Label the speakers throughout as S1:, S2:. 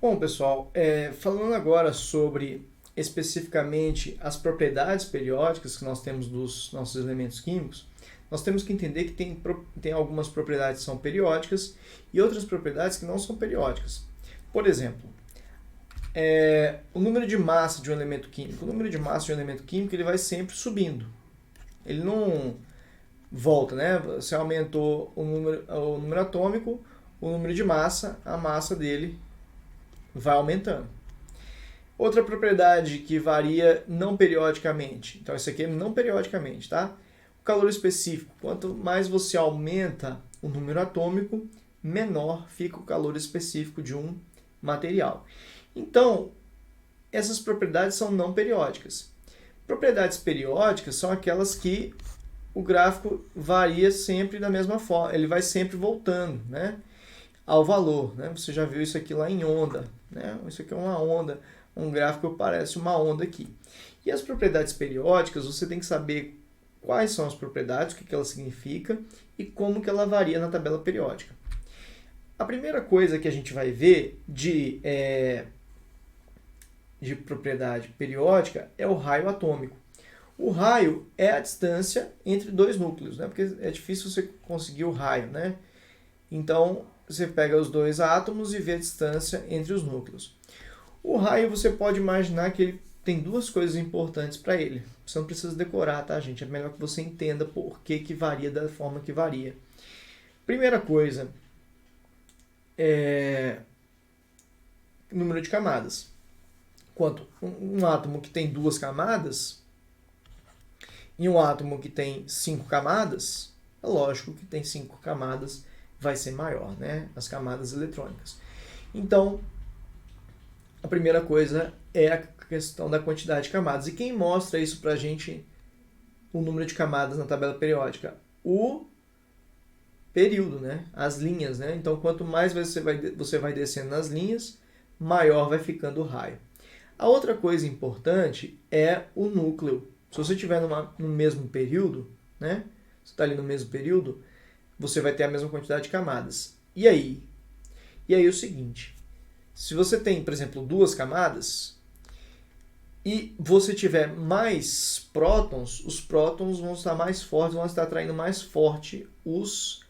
S1: Bom, pessoal, falando agora sobre especificamente as propriedades periódicas que nós temos dos nossos elementos químicos, nós temos que entender que tem algumas propriedades que são periódicas e outras propriedades que não são periódicas. Por exemplo, o número de massa de um elemento químico. O número de massa de um elemento químico ele vai sempre subindo. Ele não volta, né? Você aumentou o número atômico, o número de massa, a massa dele vai aumentando. Outra propriedade que varia não periodicamente. Então, isso aqui é não periodicamente, tá? O calor específico. Quanto mais você aumenta o número atômico, menor fica o calor específico de um material. Então, essas propriedades são não periódicas. Propriedades periódicas são aquelas que o gráfico varia sempre da mesma forma, ele vai sempre voltando, né, ao valor, né? Você já viu isso aqui lá em onda, né? Isso aqui é uma onda, um gráfico parece uma onda aqui. E as propriedades periódicas, você tem que saber quais são as propriedades, o que ela significa e como que ela varia na tabela periódica. A primeira coisa que a gente vai ver de propriedade periódica é o raio atômico. O raio é a distância entre dois núcleos, né? Porque é difícil você conseguir o raio, né? Então, você pega os dois átomos e vê a distância entre os núcleos. O raio, você pode imaginar que ele tem duas coisas importantes para ele. Você não precisa decorar, tá, gente? É melhor que você entenda por que varia da forma que varia. Primeira coisa, número de camadas. Quanto um átomo que tem duas camadas e um átomo que tem 5 camadas, é lógico que tem 5 camadas vai ser maior, né? As camadas eletrônicas. Então, a primeira coisa é a questão da quantidade de camadas. E quem mostra isso pra gente, o número de camadas na tabela periódica? O período, né? As linhas, né? Então, quanto mais você vai descendo nas linhas, maior vai ficando o raio. A outra coisa importante é o núcleo. Se você estiver no mesmo período, né? Você está ali no mesmo período, você vai ter a mesma quantidade de camadas. E aí? E aí é o seguinte, se você tem, por exemplo, duas camadas e você tiver mais prótons, os prótons vão estar mais fortes, vão estar atraindo mais forte os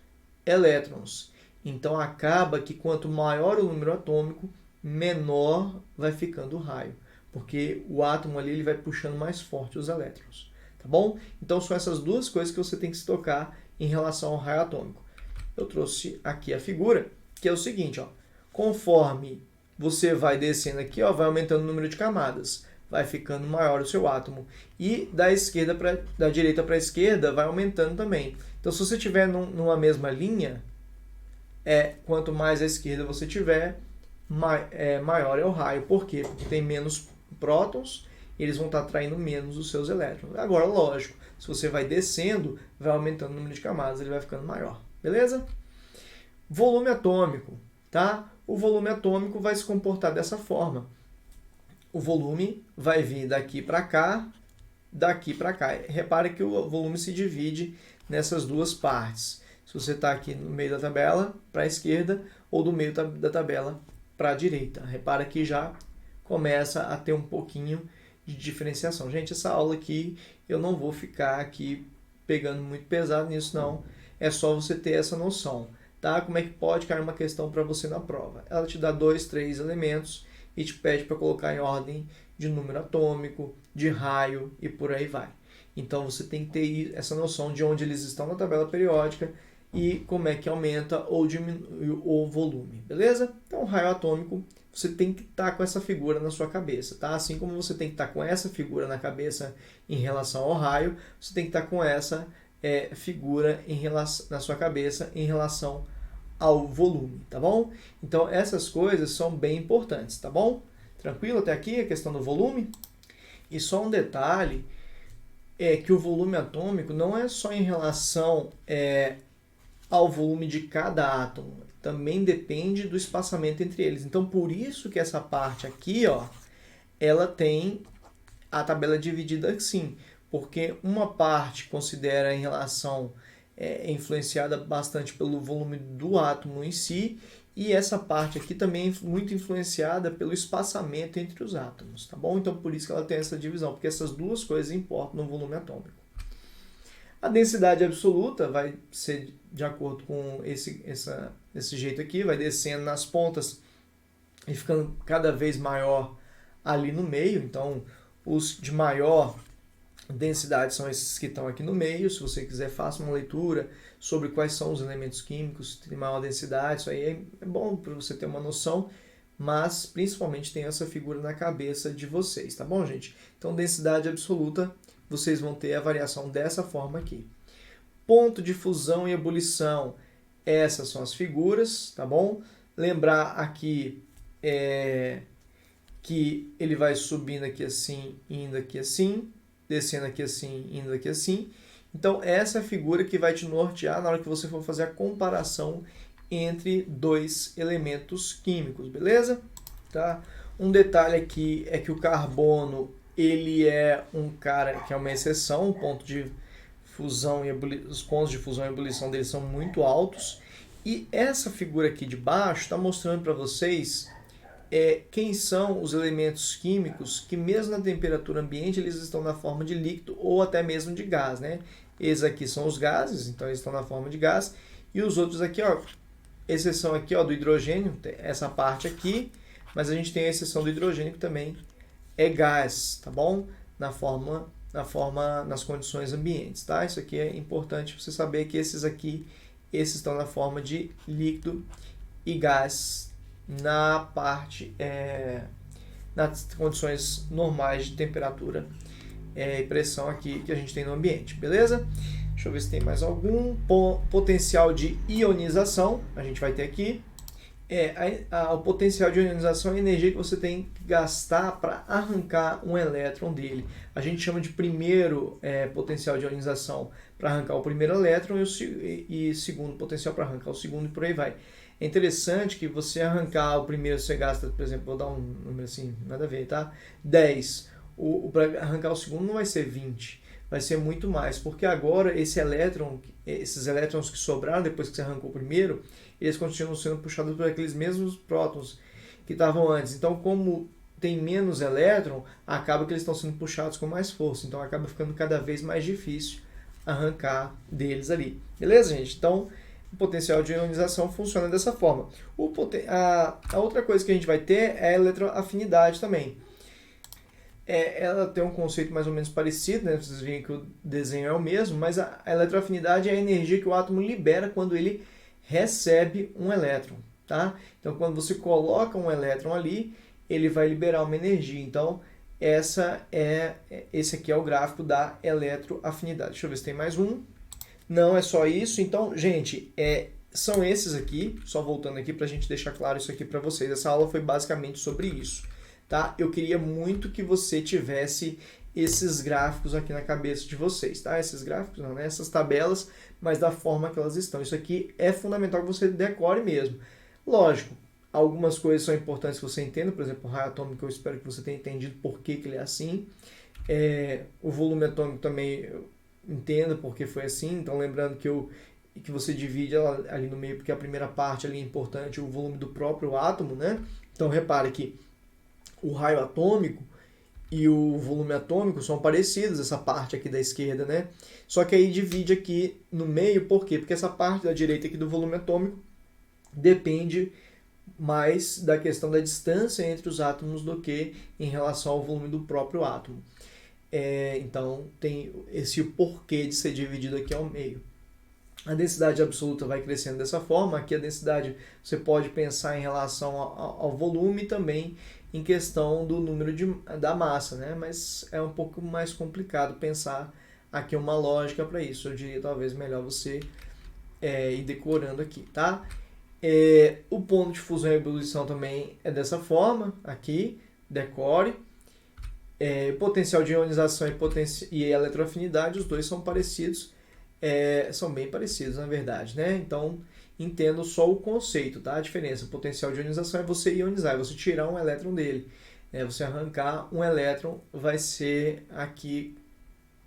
S1: elétrons. Então acaba que quanto maior o número atômico, menor vai ficando o raio, porque o átomo ali ele vai puxando mais forte os elétrons, tá bom? Então são essas duas coisas que você tem que se tocar em relação ao raio atômico. Eu trouxe aqui a figura, que é o seguinte, ó, conforme você vai descendo aqui, ó, vai aumentando o número de camadas, vai ficando maior o seu átomo, e da direita para a esquerda vai aumentando também. Então se você estiver numa mesma linha, quanto mais à esquerda você tiver, maior é o raio. Por quê? Porque tem menos prótons, eles vão estar atraindo menos os seus elétrons. Agora, lógico, se você vai descendo, vai aumentando o número de camadas, ele vai ficando maior. Beleza? Volume atômico, tá? O volume atômico vai se comportar dessa forma. O volume vai vir daqui para cá, daqui para cá. Repare que o volume se divide nessas duas partes. Se você está aqui no meio da tabela, para a esquerda, ou do meio da tabela para a direita. Repara que já começa a ter um pouquinho de diferenciação. Gente, essa aula aqui, eu não vou ficar aqui pegando muito pesado nisso, não. É só você ter essa noção, tá? Como é que pode cair uma questão para você na prova? Ela te dá 2, 3 elementos e te pede para colocar em ordem de número atômico, de raio e por aí vai. Então, você tem que ter essa noção de onde eles estão na tabela periódica e como é que aumenta ou diminui o volume, beleza? Então, o raio atômico, você tem que estar com essa figura na sua cabeça, tá? Assim como você tem que estar com essa figura na cabeça em relação ao raio, você tem que estar com essa figura na sua cabeça em relação ao volume, tá bom? Então, essas coisas são bem importantes, tá bom? Tranquilo até aqui a questão do volume? E só um detalhe, é que o volume atômico não é só em relação ao volume de cada átomo, também depende do espaçamento entre eles. Então, por isso que essa parte aqui, ó, ela tem a tabela dividida assim, porque uma parte considera em relação influenciada bastante pelo volume do átomo em si, E essa parte aqui também é muito influenciada pelo espaçamento entre os átomos, tá bom? Então por isso que ela tem essa divisão, porque essas duas coisas importam no volume atômico. A densidade absoluta vai ser de acordo com esse jeito aqui, vai descendo nas pontas e ficando cada vez maior ali no meio. Então os de maior densidade são esses que estão aqui no meio. Se você quiser, faça uma leitura sobre quais são os elementos químicos que têm maior densidade. Isso aí é bom para você ter uma noção, mas principalmente tem essa figura na cabeça de vocês, tá bom, gente? Então, densidade absoluta, vocês vão ter a variação dessa forma aqui. Ponto de fusão e ebulição, essas são as figuras, tá bom? Lembrar aqui que ele vai subindo aqui assim, indo aqui assim, descendo aqui assim, indo aqui assim. Então, essa é a figura que vai te nortear na hora que você for fazer a comparação entre dois elementos químicos, beleza? Tá? Um detalhe aqui é que o carbono, ele é um cara que é uma exceção, o ponto de fusão e os pontos de fusão e ebulição deles são muito altos. E essa figura aqui de baixo está mostrando para vocês quem são os elementos químicos que mesmo na temperatura ambiente eles estão na forma de líquido ou até mesmo de gás, né? Esses aqui são os gases, então eles estão na forma de gás, e os outros aqui, ó, exceção aqui, ó, do hidrogênio, essa parte aqui, mas a gente tem a exceção do hidrogênio que também é gás, tá bom? Nas condições ambientes, tá? Isso aqui é importante você saber que esses estão na forma de líquido e gás nas condições normais de temperatura e pressão aqui que a gente tem no ambiente, beleza? Deixa eu ver se tem mais algum potencial de ionização. A gente vai ter aqui o potencial de ionização é a energia que você tem que gastar para arrancar um elétron dele. A gente chama de primeiro potencial de ionização para arrancar o primeiro elétron e segundo potencial para arrancar o segundo, e por aí vai. É interessante que você arrancar o primeiro, você gasta, por exemplo, vou dar um número assim, nada a ver, tá? 10. Para arrancar o segundo não vai ser 20, vai ser muito mais, porque agora esses elétrons que sobraram depois que você arrancou o primeiro, eles continuam sendo puxados por aqueles mesmos prótons que estavam antes. Então, como tem menos elétron, acaba que eles estão sendo puxados com mais força. Então, acaba ficando cada vez mais difícil arrancar deles ali. Beleza, gente? Então, o potencial de ionização funciona dessa forma. A outra coisa que a gente vai ter é a eletroafinidade também. Ela tem um conceito mais ou menos parecido, né? Vocês veem que o desenho é o mesmo, mas a eletroafinidade é a energia que o átomo libera quando ele recebe um elétron, tá? Então, quando você coloca um elétron ali, ele vai liberar uma energia. Então, esse aqui é o gráfico da eletroafinidade. Deixa eu ver se tem mais um. Não é só isso. Então, gente, são esses aqui. Só voltando aqui para a gente deixar claro isso aqui para vocês. Essa aula foi basicamente sobre isso, tá? Eu queria muito que você tivesse esses gráficos aqui na cabeça de vocês, tá? Esses gráficos não, né? Essas tabelas, mas da forma que elas estão. Isso aqui é fundamental que você decore mesmo. Lógico, algumas coisas são importantes que você entenda, por exemplo, o raio atômico, eu espero que você tenha entendido por que ele é assim. O volume atômico também eu entendo porque foi assim, então lembrando que você divide ela ali no meio, porque a primeira parte ali é importante, o volume do próprio átomo, né? Então repare que o raio atômico e o volume atômico são parecidos, essa parte aqui da esquerda, né? Só que aí divide aqui no meio, por quê? Porque essa parte da direita aqui do volume atômico depende mais da questão da distância entre os átomos do que em relação ao volume do próprio átomo. Então tem esse porquê de ser dividido aqui ao meio. A densidade absoluta vai crescendo dessa forma. Aqui a densidade você pode pensar em relação ao volume também em questão do número da massa, né? Mas é um pouco mais complicado pensar aqui uma lógica para isso. Eu diria talvez melhor você ir decorando aqui, tá? O ponto de fusão e ebulição também é dessa forma, aqui, decore. Potencial de ionização e eletroafinidade, os dois são parecidos, são bem parecidos na verdade, né? Então, entendo só o conceito, tá? A diferença, o potencial de ionização é você ionizar, é você tirar um elétron dele. Você arrancar um elétron vai ser aqui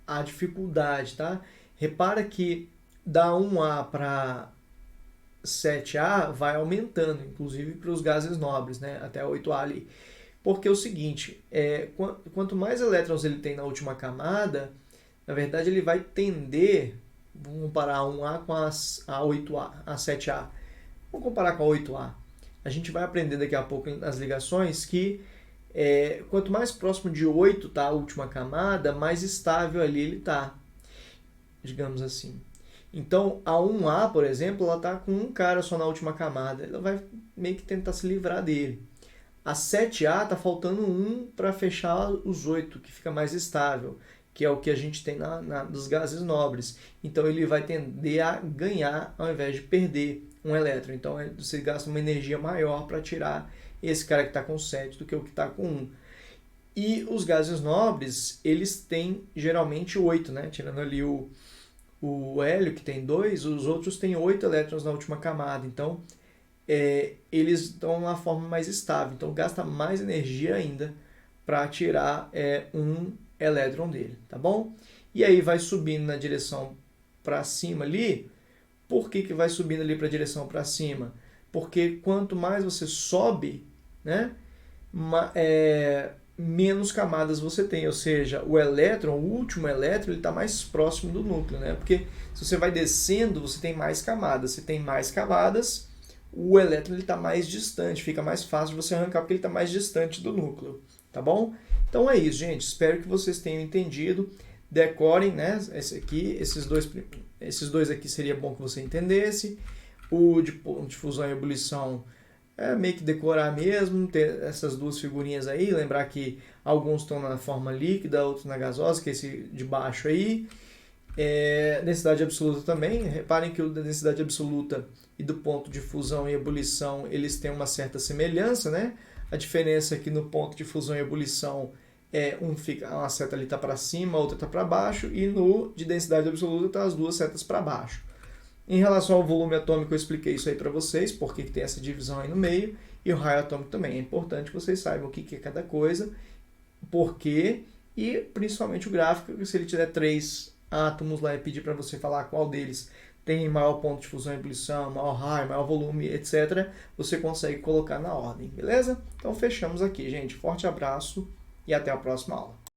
S1: a dificuldade, tá? Repara que da 1A para 7A vai aumentando, inclusive para os gases nobres, né? Até 8A ali. Porque é o seguinte, quanto mais elétrons ele tem na última camada, na verdade ele vai tender, vamos comparar a 1A com a 8A, a 7A. Vamos comparar com a 8A. A gente vai aprender daqui a pouco nas ligações que quanto mais próximo de 8 está a última camada, mais estável ali ele está, digamos assim. Então, a 1A, por exemplo, ela está com um cara só na última camada. Ela vai meio que tentar se livrar dele. A 7A está faltando um para fechar os 8, que fica mais estável, que é o que a gente tem dos gases nobres. Então, ele vai tender a ganhar ao invés de perder um elétron. Então, você gasta uma energia maior para tirar esse cara que está com 7 do que o que está com 1. E os gases nobres, eles têm geralmente 8, né? Tirando ali o hélio, que tem 2, os outros têm 8 elétrons na última camada. Então, eles estão na forma mais estável. Então, gasta mais energia ainda para tirar um elétron dele, tá bom? E aí vai subindo na direção para cima ali. Por que vai subindo ali para a direção para cima? Porque quanto mais você sobe, né, menos camadas você tem, ou seja, o último elétron, ele está mais próximo do núcleo, né? Porque se você vai descendo, você tem mais camadas. Se tem mais camadas, o elétron está mais distante, fica mais fácil de você arrancar porque ele está mais distante do núcleo, tá bom? Então é isso, gente. Espero que vocês tenham entendido. Decorem, né? Esses dois aqui seria bom que você entendesse. O de fusão e ebulição meio que decorar mesmo, ter essas duas figurinhas aí, lembrar que alguns estão na forma líquida, outros na gasosa, que é esse de baixo aí. Densidade absoluta também, reparem que o da densidade absoluta e do ponto de fusão e ebulição, eles têm uma certa semelhança, né? A diferença é que no ponto de fusão e ebulição, uma seta ali está para cima, a outra está para baixo, e no de densidade absoluta está as duas setas para baixo. Em relação ao volume atômico, eu expliquei isso aí para vocês, porque tem essa divisão aí no meio, e o raio atômico também. É importante que vocês saibam o que é cada coisa, por quê, e principalmente o gráfico, se ele tiver 3 átomos lá e pedir para você falar qual deles tem maior ponto de fusão e ebulição, maior raio, maior volume, etc., você consegue colocar na ordem, beleza? Então fechamos aqui, gente. Forte abraço e até a próxima aula.